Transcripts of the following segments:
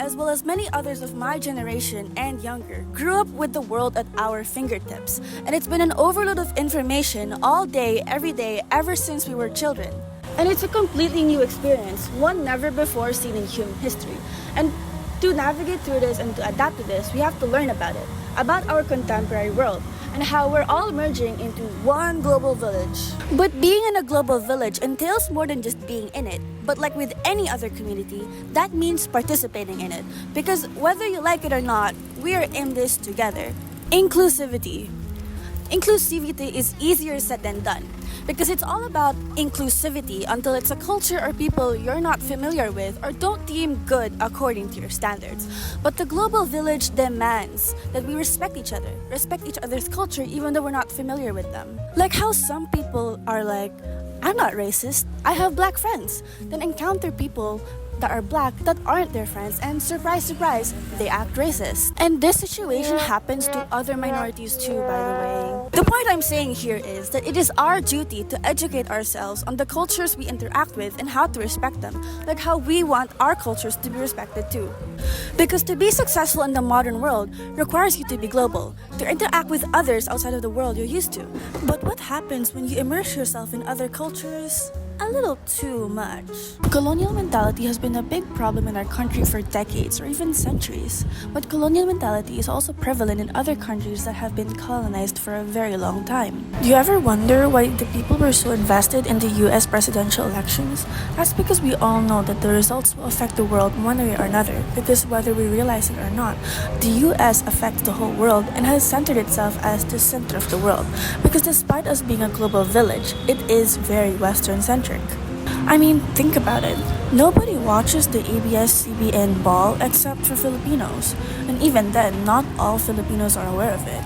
as well as many others of my generation and younger, grew up with the world at our fingertips, and it's been an overload of information all day, every day, ever since we were children. And it's a completely new experience, one never before seen in human history. And to navigate through this and to adapt to this, we have to learn about it, about our contemporary world, and how we're all merging into one global village. But being in a global village entails more than just being in it. But like with any other community, that means participating in it. Because whether you like it or not, we are in this together. Inclusivity. Inclusivity is easier said than done, because it's all about inclusivity until it's a culture or people you're not familiar with or don't deem good according to your standards. But the global village demands that we respect each other's culture even though we're not familiar with them. Like how some people are like, I'm not racist, I have black friends, then encounter people that are black that aren't their friends, and surprise, surprise, they act racist. And this situation happens to other minorities too, by the way. The point I'm saying here is that it is our duty to educate ourselves on the cultures we interact with and how to respect them, like how we want our cultures to be respected too. Because to be successful in the modern world requires you to be global, to interact with others outside of the world you're used to. But what happens when you immerse yourself in other cultures? A little too much. Colonial mentality has been a big problem in our country for decades or even centuries. But colonial mentality is also prevalent in other countries that have been colonized for a very long time. Do you ever wonder why the people were so invested in the US presidential elections? That's because we all know that the results will affect the world one way or another, because whether we realize it or not, the US affects the whole world and has centered itself as the center of the world. Because despite us being a global village, it is very Western-centric. I mean, think about it. Nobody watches the ABS-CBN ball except for Filipinos. And even then, not all Filipinos are aware of it.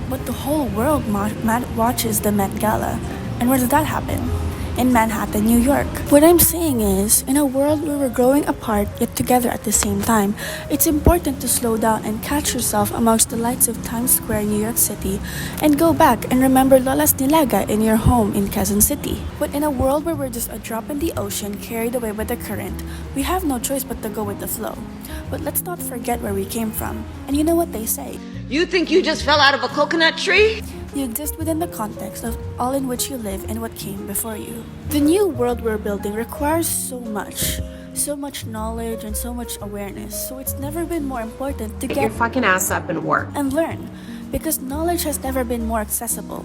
But the whole world watches the Met Gala. And where did that happen? In Manhattan, New York. What I'm saying is, in a world where we're growing apart yet together at the same time, it's important to slow down and catch yourself amongst the lights of Times Square, New York City, and go back and remember Lola's Nilaga in your home in Quezon City. But in a world where we're just a drop in the ocean carried away by the current, we have no choice but to go with the flow. But let's not forget where we came from. And you know what they say? You think you just fell out of a coconut tree? You exist within the context of all in which you live and what came before you. The new world we're building requires so much knowledge and so much awareness, so it's never been more important to Get your fucking ass up and work. and learn, because knowledge has never been more accessible.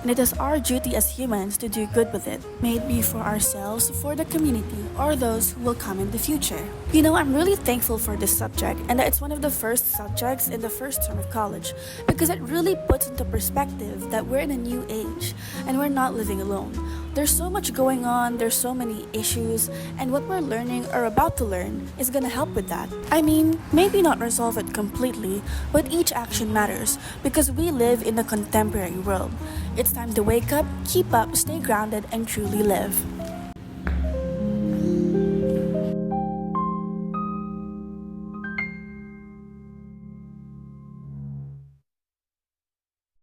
And it is our duty as humans to do good with it, may it be for ourselves, for the community, or those who will come in the future. You know, I'm really thankful for this subject, and that it's one of the first subjects in the first term of college, because it really puts into perspective that we're in a new age, and we're not living alone. There's so much going on, there's so many issues, and what we're learning or about to learn is gonna help with that. I mean, maybe not resolve it completely, but each action matters, because we live in a contemporary world. It's time to wake up, keep up, stay grounded, and truly live.